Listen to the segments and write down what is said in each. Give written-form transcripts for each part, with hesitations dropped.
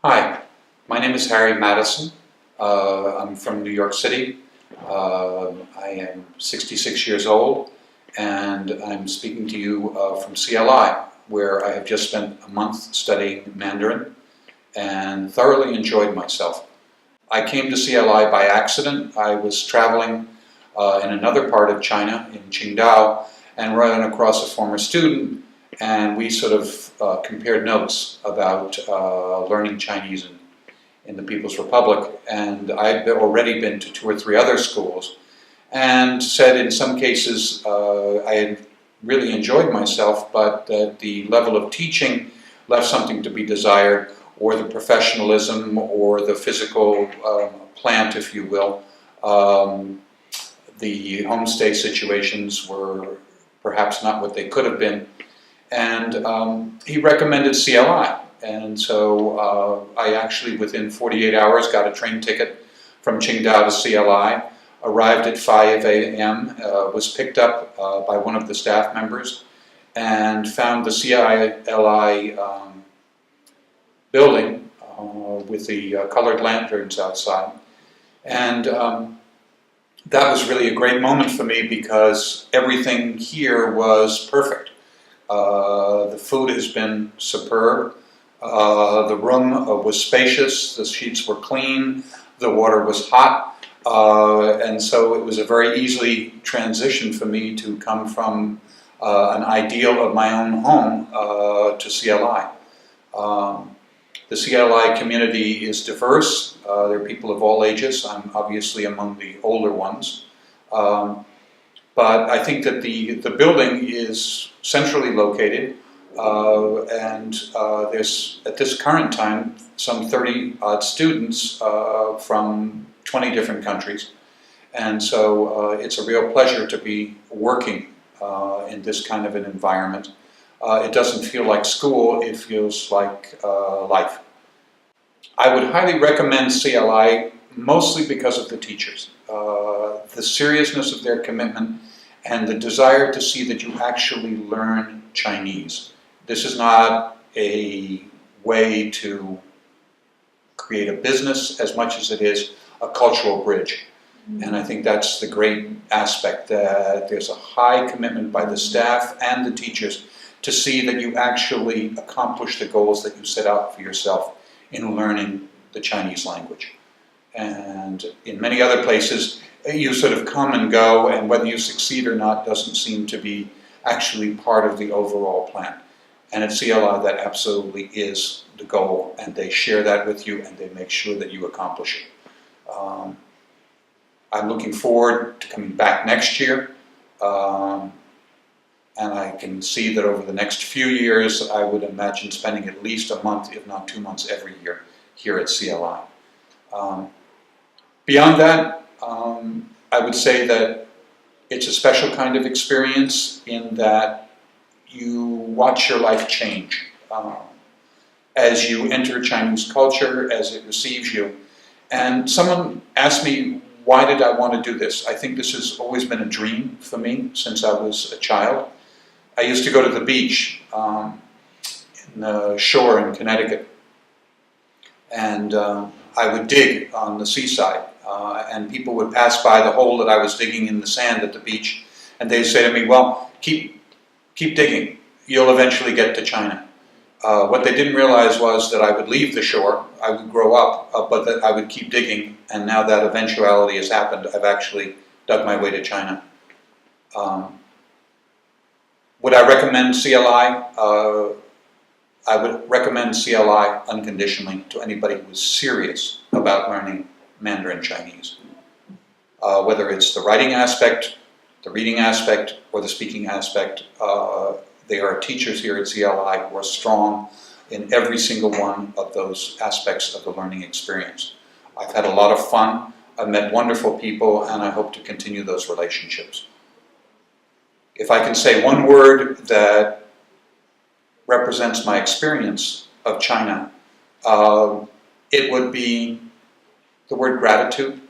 Hi, my name is Harry Mattison. I'm from New York City. I am 66 years old, and I'm speaking to you from CLI, where I have just spent a month studying Mandarin and thoroughly enjoyed myself. I came to CLI by accident. I was traveling in another part of China, in Qingdao, and ran across a former student, and we sort of compared notes about learning Chinese in the People's Republic. And I'd already been to 2 or 3 other schools, and said in some cases I had really enjoyed myself, but that the level of teaching left something to be desired, or the professionalism or the physical plant, if you will. The homestay situations were perhaps not what they could have been. And he recommended CLI. And so I actually, within 48 hours, got a train ticket from Qingdao to CLI, arrived at 5 a.m., was picked up by one of the staff members, and found the CLI building with the colored lanterns outside. And that was really a great moment for me, because everything here was perfect. The food has been superb. The room was spacious. The sheets were clean. The water was hot. And so it was a very easy transition for me to come from an ideal of my own home to CLI. The CLI community is diverse. There are people of all ages. I'm obviously among the older ones. But I think that the building is centrally located, and there's, at this current time, some 30-odd students from 20 different countries. And so it's a real pleasure to be working in this kind of an environment. It doesn't feel like school, it feels like life. I would highly recommend CLI, mostly because of the teachers. The seriousness of their commitment and the desire to see that you actually learn Chinese. This is not a way to create a business as much as it is a cultural bridge. And I think that's the great aspect, that there's a high commitment by the staff and the teachers to see that you actually accomplish the goals that you set out for yourself in learning the Chinese language. And in many other places, you sort of come and go, and whether you succeed or not doesn't seem to be actually part of the overall plan. And at CLI, that absolutely is the goal, and they share that with you, and they make sure that you accomplish it. I'm looking forward to coming back next year, and I can see that over the next few years, I would imagine spending at least a month, if not 2 months, every year here at CLI. Beyond that, I would say that it's a special kind of experience in that you watch your life change as you enter Chinese culture, as it receives you. And someone asked me, why did I want to do this? I think this has always been a dream for me since I was a child. I used to go to the beach in the shore in Connecticut, and I would dig on the seaside. And people would pass by the hole that I was digging in the sand at the beach, and they'd say to me, well, keep digging, you'll eventually get to China. What they didn't realize was that I would leave the shore, I would grow up, but that I would keep digging, and now that eventuality has happened, I've actually dug my way to China. Would I recommend CLI? I would recommend CLI unconditionally to anybody who is serious about learning Mandarin Chinese. Whether it's the writing aspect, the reading aspect, or the speaking aspect, there are teachers here at CLI who are strong in every single one of those aspects of the learning experience. I've had a lot of fun, I've met wonderful people, and I hope to continue those relationships. If I can say one word that represents my experience of China, it would be the word gratitude.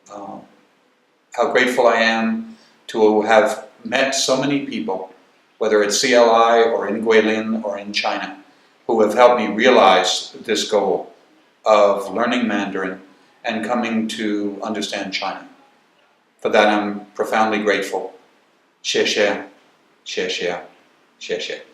How grateful I am to have met so many people, whether it's CLI or in Guilin or in China, who have helped me realize this goal of learning Mandarin and coming to understand China. For that, I'm profoundly grateful. 谢谢，谢谢，谢谢。